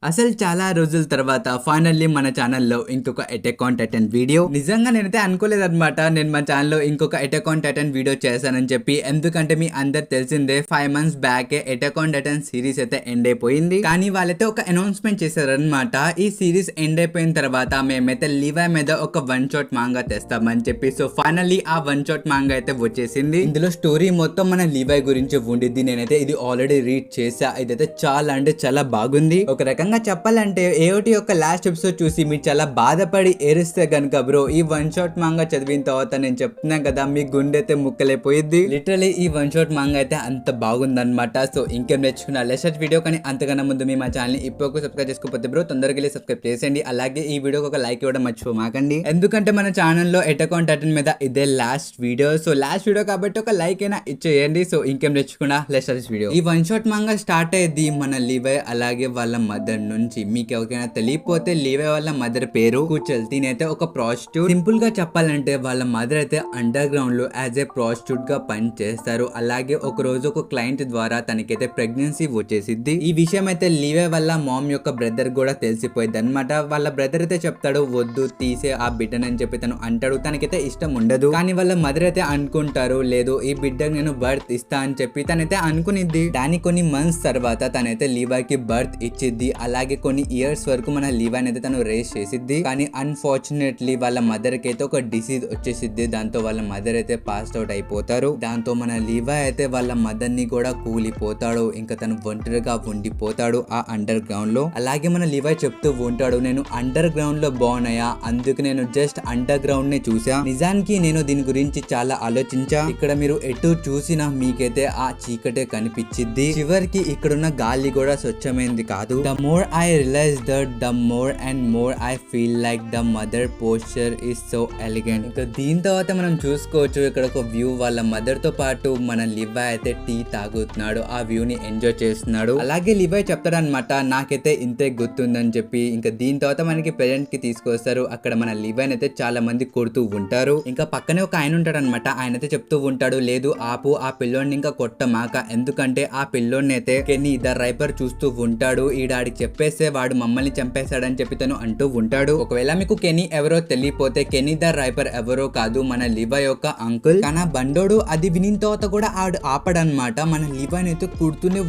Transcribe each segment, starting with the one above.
అసలు చాలా రోజుల తర్వాత ఫైనల్లీ మన ఛానల్లో ఇంకొక అటాక్ ఆన్ టైటన్ వీడియో. నిజంగా నేనైతే అనుకోలేదన్నమాట నేను మన ఛానల్లో ఇంకొక అటాక్ ఆన్ టైటన్ వీడియో చేశానని చెప్పి. ఎందుకంటే మీ అందరు తెలిసిందే 5 months back attack on Titan series అయితే ఎండ్ అయిపోయింది. కానీ వాళ్ళైతే ఒక అనౌన్స్మెంట్ చేశారనమాట. ఈ సిరీస్ ఎండ్ అయిపోయిన తర్వాత మేమైతే లివై మీద ఒక వన్ షాట్ మాంగా తెస్తామని చెప్పి. సో ఫైనల్లీ ఆ వన్ షాట్ మాంగా అయితే వచ్చేసింది. ఇందులో స్టోరీ మొత్తం మన లివై గురించి ఉండిద్ది. నేనైతే ఇది ఆల్రెడీ రీడ్ చేసా. ఇదైతే చాలా అంటే చాలా బాగుంది. ఒక రకంగా చెప్పాలంటే ఏఓటి యొక్క లాస్ట్ ఎపిసోడ్ చూసి మీరు చాలా బాధపడి ఏరిస్తే గనుక బ్రో ఈ వన్ షాట్ మాంగా చదివిన తర్వాత నేను చెప్తున్నా కదా మీ గుండె అయితే ముక్కలైపోయింది. లిటరలీ ఈ వన్ షాట్ మాంగా అయితే అంత బాగుందన్నమాట. సో ఇంకేం నేర్చుకున్నా లెసెట్ వీడియో. కానీ అంతకన్నా ముందు మీ మా ఛానల్ ఇప్పుడు సబ్స్క్రైబ్ చేసుకోకపోతే బ్రో తొందరగా సబ్స్క్రైబ్ చేసేయండి. అలాగే ఈ వీడియోకి ఒక లైక్ ఇవ్వడం మర్చిపోమాకండి. ఎందుకంటే మన ఛానల్లో అటాక్ ఆన్ టైటన్ మీద ఇదే last video. So last video కాబట్టి ఒక లైక్ అయినా ఇచ్చేయండి. సో ఇంకేం నేర్చుకున్నా లెసెట్ వీడియో. ఈ వన్ షాట్ మాంగా స్టార్ట్ అయ్యేది మన లివై అలాగే వాళ్ళ మదర్ నుంచి. మీకు ఎవరికైనా తెలియకపోతే లివై వాళ్ళ మదర్ పేరు కుచల్. తినైతే ఒక ప్రాస్టిట్యూట్. సింపుల్ గా చెప్పాలంటే వాళ్ళ మదర్ అయితే అండర్ గ్రౌండ్ లో యాజ్ ఏ ప్రాస్టిట్యూట్ గా పని చేస్తారు. అలాగే ఒక రోజు ఒక క్లయింట్ ద్వారా తనకైతే ప్రెగ్నెన్సీ వచ్చేసిద్ది. ఈ విషయం అయితే లివై వాళ్ళ మామ్ యొక్క బ్రదర్ కూడా తెలిసిపోయింది అనమాట. వాళ్ళ బ్రదర్ అయితే చెప్తాడు వద్దు తీసే ఆ బిడ్డనని చెప్పి తను అంటాడు. తనకైతే ఇష్టం ఉండదు. కానీ వాళ్ళ మదర్ అయితే అనుకుంటారు లేదు ఈ బిడ్డకు నేను బర్త్ ఇస్తా అని చెప్పి తనైతే అనుకునిద్ది. దాని కొన్ని మంత్స్ తర్వాత తనైతే లివైకి బర్త్ ఇచ్చిద్ది. అలాగే కొన్ని ఇయర్స్ వరకు మన లివైని అయితే తను రేస్ చేసిద్ది. కానీ అన్ఫార్చునేట్లీ వాళ్ళ మదర్ కి అయితే ఒక డిసీజ్ వచ్చేసిద్ది. దాంతో వాళ్ళ మదర్ అయితే పాస్డ్ అవుట్ అయిపోతారు. దాంతో మన లివై అయితే వాళ్ళ మదర్ ని కూడా కూలిపోతాడు. ఇంకా తను ఒంటరిగా ఉండిపోతాడు ఆ అండర్ గ్రౌండ్ లో. అలాగే మన లివై చెప్తూ ఉంటాడు నేను అండర్ గ్రౌండ్ లో బాగున్నాయా, అందుకు నేను జస్ట్ అండర్ గ్రౌండ్ ని చూసా. నిజానికి నేను దీని గురించి చాలా ఆలోచించా. ఇక్కడ మీరు ఎటు చూసినా మీకైతే ఆ చీకటే కనిపించిద్ది. చివరికి ఇక్కడున్న గాలి కూడా స్వచ్ఛమైంది కాదు. The more I realise that the more and more I feel like the mother posture is so elegant. ఇంకా దీని తర్వాత మనం చూసుకోవచ్చు ఇక్కడ ఒక వ్యూ. వాళ్ళ మదర్ తో పాటు మన లివై అయితే టీ తాగుతున్నాడు. ఆ వ్యూ ని ఎంజాయ్ చేస్తున్నాడు. అలాగే లివై చెప్తాడనమాట నాకైతే ఇంతే గుర్తుందని చెప్పి. ఇంకా దీని తర్వాత మనకి ప్రెజెంట్ కి తీసుకొస్తారు. అక్కడ మన లివై అయితే చాలా మంది కొడుతూ ఉంటారు. ఇంకా పక్కనే ఒక ఆయన ఉంటాడు అనమాట. ఆయన అయితే చెప్తూ ఉంటాడు లేదు ఆపు ఆ పిల్లోడిని ఇంకా కొట్టమాక. ఎందుకంటే ఆ పిల్లోడిని అయితే కెన్నీ ద రైపర్ చూస్తూ ఉంటాడు. ఈడాడికి చెప్పేస్తే వాడు మమ్మల్ని చంపేశాడని చెప్పి తను అంటూ ఉంటాడు. ఒకవేళ మీకు కెనీ ఎవరో తెలియపోతే కెనీ ద రైపర్ ఎవరో కాదు మన లివై యొక్క అంకుల్. కానీ బండోడు అది వినిన తర్వాత కూడా ఆడు ఆపడనమాట. మన లివైని అయితే కొడుతూనే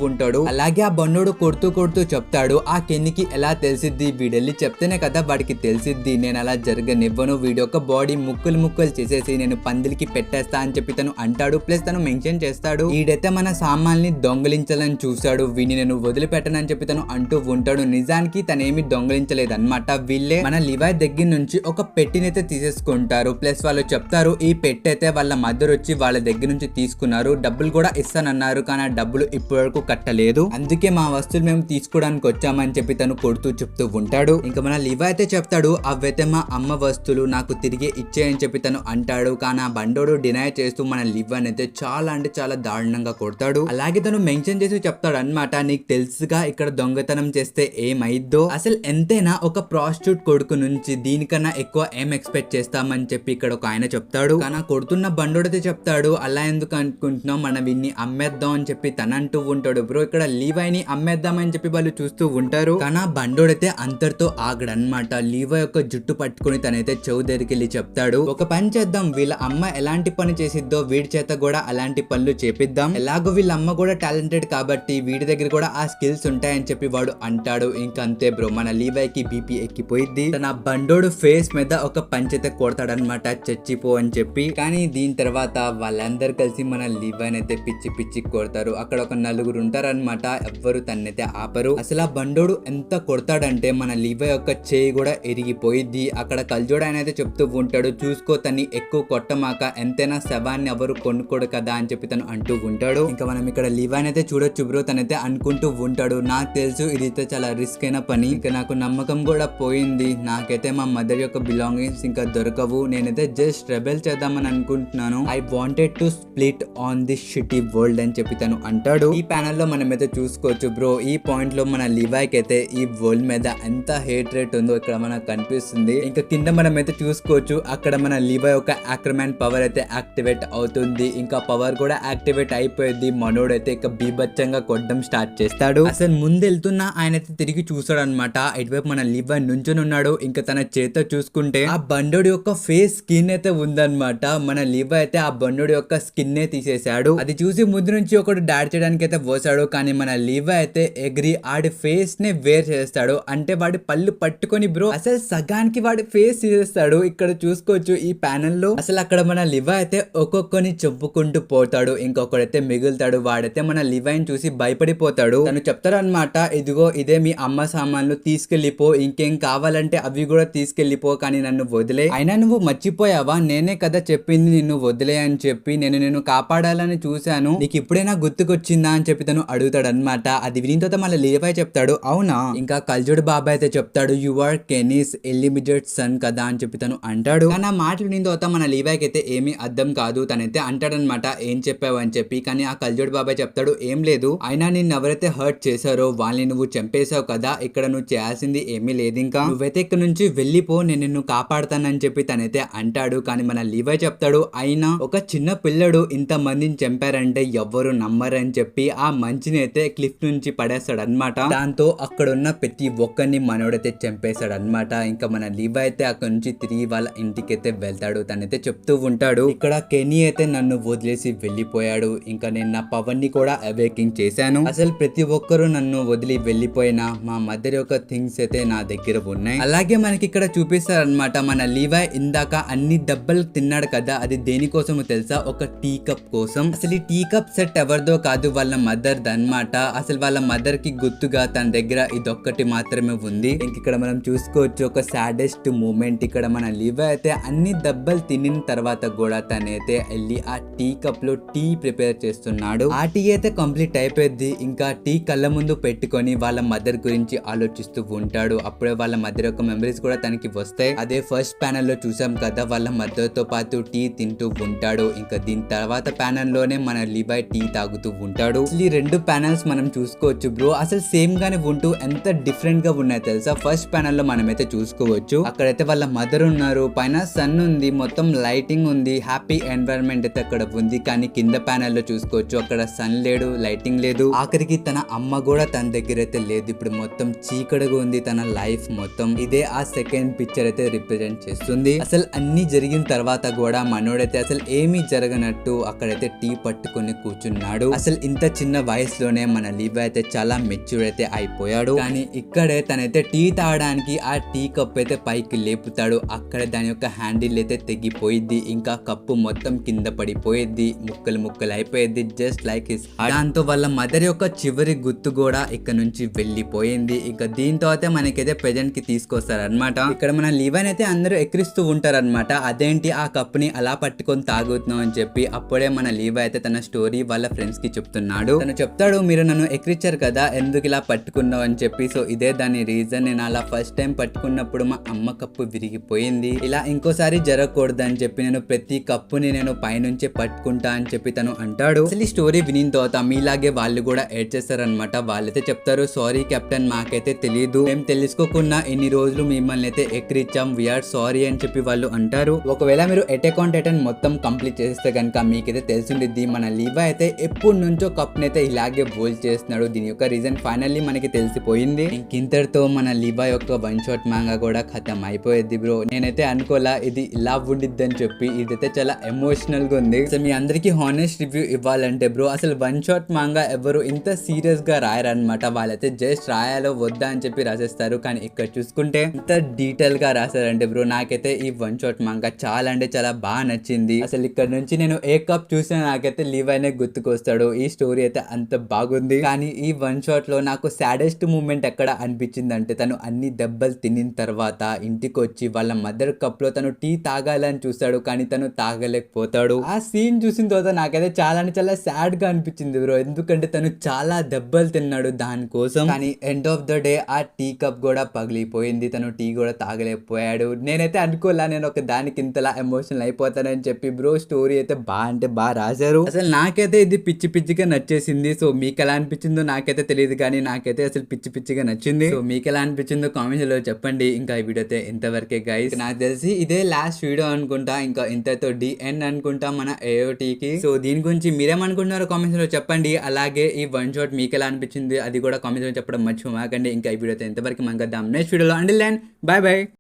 ఉంటాడు. అలాగే ఆ బండోడు కొడుతూ చెప్తాడు ఆ కెన్నీకి ఎలా తెలిసిద్ది, వీడెళ్ళి చెప్తేనే కదా వాడికి తెలిసిద్ది. నేను అలా జరగనివ్వను. వీడి యొక్క బాడీ ముక్కలు చేసేసి నేను పందిలికి పెట్టేస్తా అని చెప్పి తను అంటాడు. ప్లస్ తను మెన్షన్ చేస్తాడు ఈడైతే మన సామాన్ని దొంగలించాలని చూశాడు, వీడిని నేను వదిలిపెట్టనని చెప్పి తను అంటూ ఉంటాడు. నిజానికి తనేమి దొంగలించలేదు అనమాట. వీళ్ళే మన లివై దగ్గర నుంచి ఒక పెట్టినైతే తీసేసుకుంటారు. ప్లస్ వాళ్ళు చెప్తారు ఈ పెట్టి అయితే వాళ్ళ మదర్ వచ్చి వాళ్ళ దగ్గర నుంచి తీసుకున్నారు, డబ్బులు కూడా ఇస్తానన్నారు, కానీ ఆ డబ్బులు ఇప్పటి వరకు కట్టలేదు, అందుకే మా వస్తువులు మేము తీసుకోవడానికి వచ్చామని చెప్పి తను కొడుతూ చెప్తూ ఉంటాడు. ఇంకా మన లివై అయితే చెప్తాడు అవైతే మా అమ్మ వస్తువులు నాకు తిరిగి ఇచ్చేయని చెప్పి తను అంటాడు. కానీ ఆ బండోడు డినై చేస్తూ మన లివైని అయితే చాలా అంటే చాలా దారుణంగా కొడతాడు. అలాగే తను మెన్షన్ చేసి చెప్తాడు అనమాట నీకు తెలుసుగా ఇక్కడ దొంగతనం చేస్తే ఏమైద్దో. అసలు ఎంతైనా ఒక ప్రాస్టిట్యూట్ కొడుకు నుంచి దీనికన్నా ఎక్కువ ఏం ఎక్స్పెక్ట్ చేస్తామని చెప్పి ఇక్కడ ఒక ఆయన చెప్తాడు. కానీ కొడుతున్న బండోడైతే చెప్తాడు అలా ఎందుకు అనుకుంటున్నాం, మనం వీన్ని అమ్మేద్దాం అని చెప్పి తన అంటూ ఉంటాడు. బ్రో ఇక్కడ లివైని అమ్మేద్దామని చెప్పి వాళ్ళు చూస్తూ ఉంటారు. కానీ ఆ బండోడైతే అంతటితో ఆగడనమాట. లివై యొక్క జుట్టు పట్టుకుని తనైతే చెవు దగ్గరికి వెళ్ళి చెప్తాడు ఒక పని చేద్దాం, వీళ్ళ అమ్మ ఎలాంటి పని చేసిద్దో వీడి చేత కూడా అలాంటి పనులు చేపిద్దాం. ఎలాగో వీళ్ళ అమ్మ కూడా టాలెంటెడ్ కాబట్టి వీడి దగ్గర కూడా ఆ స్కిల్స్ ఉంటాయని చెప్పి వాడు అంటాడు. ఇంకంతే బ్రో మన లివైకి బీపీ ఎక్కిపోయింది. తన బండోడు ఫేస్ మీద ఒక పంచైతే కొడతాడనమాట చచ్చిపో అని చెప్పి. కానీ దీని తర్వాత వాళ్ళందరూ కలిసి మన లివైని అయితే పిచ్చి కొడతారు. అక్కడ ఒక నలుగురు ఉంటారనమాట. ఎవ్వరు తన్నైతే ఆపరు. అసలు ఆ బండోడు ఎంత కొడతాడంటే మన లివై యొక్క చేయి కూడా ఎరిగిపోయింది. అక్కడ కల్జోడు ఆయన అయితే చెప్తూ ఉంటాడు చూసుకో తన్ని ఎక్కువ కొట్టమాక, ఎంతైనా శవాన్ని ఎవరు కొనుక్కోడు కదా అని చెప్పి తను అంటూ ఉంటాడు. ఇంకా మనం ఇక్కడ లివైని అయితే చూడొచ్చు బ్రో తనైతే అనుకుంటూ ఉంటాడు నాకు తెలుసు ఇదైతే చాలా రిస్క్ అయిన పని, ఇంకా నాకు నమ్మకం కూడా పోయింది, నాకైతే మా మదర్ యొక్క బిలాంగింగ్స్ ఇంకా దొరకవు, నేనైతే జస్ట్ రెబెల్ చేద్దామని అనుకుంటున్నాను, I wanted to split on this shitty world అని చెప్పి తను అంటాడు. ఈ ప్యానల్ లో మనమైతే చూసుకోవచ్చు బ్రో ఈ పాయింట్ లో మన లివైకి అయితే ఈ వరల్డ్ మీద ఎంత హేట్ రేట్ ఉందో ఇక్కడ మనకు కనిపిస్తుంది. ఇంకా కింద మనమైతే చూసుకోవచ్చు అక్కడ మన లివై యొక్క ఆక్రమాన్ పవర్ అయితే యాక్టివేట్ అవుతుంది. ఇంకా పవర్ కూడా యాక్టివేట్ అయిపోయింది. మనోడైతే ఇక బీభత్సంగా కొట్టడం స్టార్ట్ చేస్తాడు. అసలు ముందు వెళ్తున్న ఆయన అయితే తిరిగి చూసాడు అనమాట. ఇటువైపు మన లివై నుంచొని ఉన్నాడు. ఇంకా తన చేత చూసుకుంటే ఆ బండోడి యొక్క ఫేస్ స్కిన్ అయితే ఉందన్నమాట. మన లివై అయితే ఆ బండోడి యొక్క స్కిన్ నే తీసేశాడు. అది చూసి ముందు నుంచి ఒకడు డాడ్ చేయడానికి అయితే పోసాడు. కానీ మన లివై అయితే ఎగ్రి ఆడి ఫేస్ నే వేర్ చేస్తాడు. అంటే వాడి పళ్ళు పట్టుకొని బ్రో అసలు సగానికి వాడి ఫేస్ తీసేస్తాడు. ఇక్కడ చూసుకోవచ్చు ఈ ప్యానెల్ లో. అసలు అక్కడ మన లివై అయితే ఒక్కొక్కని చెప్పుకుంటూ పోతాడు. ఇంకొకడైతే మిగులుతాడు. వాడైతే మన లివైని చూసి భయపడిపోతాడు. తను చెప్తాడు అనమాట, ఇదిగో ఇదే మీ అమ్మ సామాన్లు, తీసుకెళ్లిపో, ఇంకేం కావాలంటే అవి కూడా తీసుకెళ్లిపో, కానీ నన్ను వదిలే. అయినా నువ్వు మర్చిపోయావా, నేనే కదా చెప్పింది నిన్ను వదిలే అని చెప్పి. నేను కాపాడాలని చూశాను, నీకు ఇప్పుడైనా గుర్తుకొచ్చిందా అని చెప్పి తను అడుగుతాడు అనమాట. అది విని తర్వాత మళ్ళీ లివై చెప్తాడు, అవునా. ఇంకా కల్జుడు బాబాయ్ అయితే చెప్తాడు, యు ఆర్ కెనీస్ ఎలిమిటెడ్ సన్ కదా అని చెప్పి తను అంటాడు. కానీ ఆ మాటలు విని తర్వాత మన లివైకి అయితే ఏమీ అర్థం కాదు. తనైతే అంటాడనమాట, ఏం చెప్పావు అని చెప్పి. కానీ ఆ కల్జుడు బాబాయ్ చెప్తాడు, ఏం లేదు, అయినా నిన్ను ఎవరైతే హర్ట్ చేశారో వాళ్ళని నువ్వు చంపేశావు కదా, ఇక్కడ నువ్వు చేయాల్సింది ఏమీ లేదు, ఇంకా నువ్వైతే ఇక్కడ నుంచి వెళ్ళిపో, నేను నిన్ను కాపాడుతానని చెప్పి తనైతే అంటాడు. కానీ మన లివై చెప్తాడు, అయినా ఒక చిన్న పిల్లడు ఇంత మందిని చంపారంటే ఎవ్వరు నమ్మరని చెప్పి ఆ మంచిని అయితే క్లిఫ్ నుంచి పడేస్తాడు అనమాట. దాంతో అక్కడ ఉన్న ప్రతి ఒక్కరిని మనోడైతే చంపేశాడు అనమాట. ఇంకా మన లివై అయితే అక్కడ నుంచి తిరిగి వాళ్ళ ఇంటికి అయితే వెళ్తాడు. తనైతే చెప్తూ ఉంటాడు, ఇక్కడ కెనీ అయితే నన్ను వదిలేసి వెళ్ళిపోయాడు, ఇంకా నేను నా పవర్ ని కూడా అవేకింగ్ చేశాను. అసలు ప్రతి ఒక్కరు నన్ను వదిలి వెళ్ళిపోయినా మా మదర్ యొక్క థింగ్స్ అయితే నా దగ్గర ఉన్నాయి. అలాగే మనకి ఇక్కడ చూపిస్తారు అనమాట, మన లివై ఇందాక అన్ని దెబ్బలు తిన్నాడు కదా, అది దేనికోసమో తెలుసా, ఒక టీ కప్ కోసం. అసలు ఈ టీ కప్ సెట్ ఎవరిదో కాదు, వాళ్ళ మదర్ దన్నమాట. అసలు వాళ్ళ మదర్ కి గుర్తుగా తన దగ్గర ఇదొక్కటి మాత్రమే ఉంది. ఇంక ఇక్కడ మనం చూసుకోవచ్చు ఒక సాడెస్ట్ మూమెంట్. ఇక్కడ మన లివై అయితే అన్ని దెబ్బలు తినిన తర్వాత కూడా తనైతే వెళ్ళి ఆ టీ కప్ లో టీ ప్రిపేర్ చేస్తున్నాడు. ఆ టీ అయితే కంప్లీట్ అయిపోయింది. ఇంకా టీ కళ్ళ ముందు పెట్టుకొని వాళ్ళ మదర్ గురించి ఆలోచిస్తూ ఉంటాడు. అప్పుడే వాళ్ళ మదర్ యొక్క మెమరీస్ కూడా తనకి వస్తాయి. అదే ఫస్ట్ ప్యానెల్ లో చూసాం కదా, వాళ్ళ మదర్ తో పాటు టీ తింటూ ఉంటాడు. ఇంకా దీని తర్వాత ప్యానెల్ లోనే మన లివై టీ తాగుతూ ఉంటాడు. ఈ రెండు ప్యానెల్స్ మనం చూసుకోవచ్చు బ్రో, అసలు సేమ్ గానే ఉంటూ ఎంత డిఫరెంట్ గా ఉన్నాయి తెలుసా. ఫస్ట్ ప్యానెల్ లో మనమైతే చూసుకోవచ్చు, అక్కడైతే వాళ్ళ మదర్ ఉన్నారు, పైన సన్ ఉంది, మొత్తం లైటింగ్ ఉంది, హ్యాపీ ఎన్వైరన్మెంట్ అయితే అక్కడ ఉంది. కానీ కింద ప్యానెల్ లో చూసుకోవచ్చు, అక్కడ సన్ లేడు, లైటింగ్ లేదు, ఆఖరికి తన అమ్మ కూడా తన దగ్గర అయితే లేదు. ఇప్పుడు మొత్తం చీకటిగా ఉంది తన లైఫ్ మొత్తం. ఇదే ఆ సెకండ్ పిక్చర్ అయితే రిప్రజెంట్ చేస్తుంది. అసలు అన్ని జరిగిన తర్వాత కూడా మనోడైతే అసలు ఏమీ జరగనట్టు అక్కడైతే టీ పట్టుకొని కూర్చున్నాడు. అసలు ఇంత చిన్న వయసులోనే మన లివై అయితే చాలా మెచ్యూర్ అయితే అయిపోయాడు. కానీ ఇక్కడే తనైతే టీ తాగడానికి ఆ టీ కప్ అయితే పైకి లేపుతాడు. అక్కడ దాని యొక్క హ్యాండిల్ అయితే తెగిపోయింది. ఇంకా కప్పు మొత్తం కింద పడిపోయింది, ముక్కలు ముక్కలు అయిపోయింది, జస్ట్ లైక్ హిస్ హార్ట్. దాంతో వాళ్ళ మదర్ యొక్క చివరి గుర్తు కూడా ఇక్కడ నుంచి వెళ్ళిపోయింది. ఇక దీంతో అయితే మనకైతే ప్రెజెంట్ కి తీసుకొస్తారు అనమాట. ఇక్కడ మన లివైన్ అయితే అందరూ ఎక్కిరిస్తూ ఉంటారు అనమాట, అదేంటి ఆ కప్ ని అలా పట్టుకొని తాగుతున్నావు అని చెప్పి. అప్పుడే మన లివై అయితే తన స్టోరీ వాళ్ళ ఫ్రెండ్స్ కి చెప్తున్నాడు. తను చెప్తాడు, మీరు నన్ను ఎక్కిరిచ్చారు కదా, ఎందుకు ఇలా పట్టుకున్నావు అని చెప్పి. సో ఇదే దాని రీజన్, నేను అలా ఫస్ట్ టైం పట్టుకున్నప్పుడు మా అమ్మ కప్పు విరిగిపోయింది, ఇలా ఇంకోసారి జరగకూడదు అని చెప్పి నేను ప్రతి కప్పుని నేను పైనుంచే పట్టుకుంటా అని చెప్పి తను అంటాడు. అసలు ఈ స్టోరీ వినిన తర్వాత మీలాగే వాళ్ళు కూడా ఏడ్ చేస్తారనమాట. వాళ్ళైతే చెప్తారు, సారీ కెప్టెన్, మాకైతే తెలియదు, మేము తెలుసుకోకుండా ఇన్ని రోజులు మిమ్మల్ని అయితే ఎక్కిరిచ్చాం, వీఆర్ సారీ అని చెప్పి వాళ్ళు అంటారు. ఒకవేళ మీరు అటాక్ ఆన్ టైటన్ మొత్తం కంప్లీట్ చేస్తే కనుక మీకైతే తెలిసిండిద్ది, మన లివై అయితే ఎప్పటి నుంచో కప్ నైతే ఇలాగే బోల్ చేస్తున్నాడు. దీని యొక్క రీజన్ ఫైనల్లీ మనకి తెలిసిపోయింది. ఇంకింతటితో మన లివై యొక్క వన్ షాట్ మాంగా కూడా ఖతం అయిపోయింది బ్రో. నేనైతే అనుకోలా ఇది ఇలా ఉండిద్ది అని చెప్పి. ఇదైతే చాలా ఎమోషనల్ గా ఉంది. అసలు మీ అందరికి హానెస్ట్ రివ్యూ ఇవ్వాలంటే బ్రో, అసలు వన్ షాట్ మాంగా ఎవరు ఇంత సీరియస్ గా రాయరనమాట. వాళ్ళైతే జస్ట్ రాయాలో వద్దా అని చెప్పి రాసేస్తారు. కానీ ఇక్కడ చూసుకుంటే ఇంత డీటెయిల్ గా రాశారంటే బ్రో, నాకైతే ఈ వన్ షాట్ మాంగా చాలా అంటే చాలా బాగా నచ్చింది. అసలు ఇక్కడ నుంచి నేను ఏ కప్ చూసినా నాకైతే లివైనే గుర్తుకొస్తాడు. ఈ స్టోరీ అయితే అంత బాగుంది. కానీ ఈ వన్ షాట్ లో నాకు సాడెస్ట్ మూమెంట్ ఎక్కడ అనిపించింది అంటే, తను అన్ని దెబ్బలు తినిన తర్వాత ఇంటికి వచ్చి వాళ్ళ మదర్ కప్ లో తను టీ తాగాలని చూస్తాడు, కానీ తను తాగలేకపోతాడు. ఆ సీన్ చూసిన తర్వాత నాకైతే చాలా అంటే చాలా సాడ్ గా అనిపించింది బ్రో, ఎందుకంటే తను చాలా దెబ్బలు తిన్నాడు దానికోసం. కానీ ఎండ్ ఆఫ్ ద డే ఆ టీ కప్ కూడా పగిలిపోయింది, తను టీ కూడా తాగలేకపోయాడు. నేనైతే అనుకోలే నేను ఒక దానికి ఇంతలా ఎమోషనల్ అయిపోతానని చెప్పి బ్రో. స్టోరీ అయితే బాగా అంటే బాగా రాశారు. అసలు నాకైతే ఇది పిచ్చి పిచ్చిగా నచ్చేసింది. సో మీకు ఎలా అనిపించిందో నాకైతే తెలియదు, కానీ నాకైతే అసలు పిచ్చి పిచ్చిగా నచ్చింది. సో మీకు ఎలా అనిపించిందో కామెంట్స్ లో చెప్పండి. ఇంకా ఈ వీడియో అయితే ఇంతవరకే గైస్, నాకు తెలిసి ఇదే లాస్ట్ వీడియో అనుకుంటా. ఇంకా ఇంతతో ఎండ్ అనుకుంటా మన AOT కి. సో దీని గురించి మీరేమనుకుంటున్నారో కామెంట్స్ లో చెప్పండి. అలాగే ఈ వన్ షాట్ మీకు ఎలా అనిపించిందో ఉంది అది కూడా కామెంట్ చెప్పడం మర్చిపోమాకండి. ఇంకా ఈ వీడియోతో ఇంతవరకు మనం కద్దాం నెక్స్ట్ వీడియోలో. Until then bye by.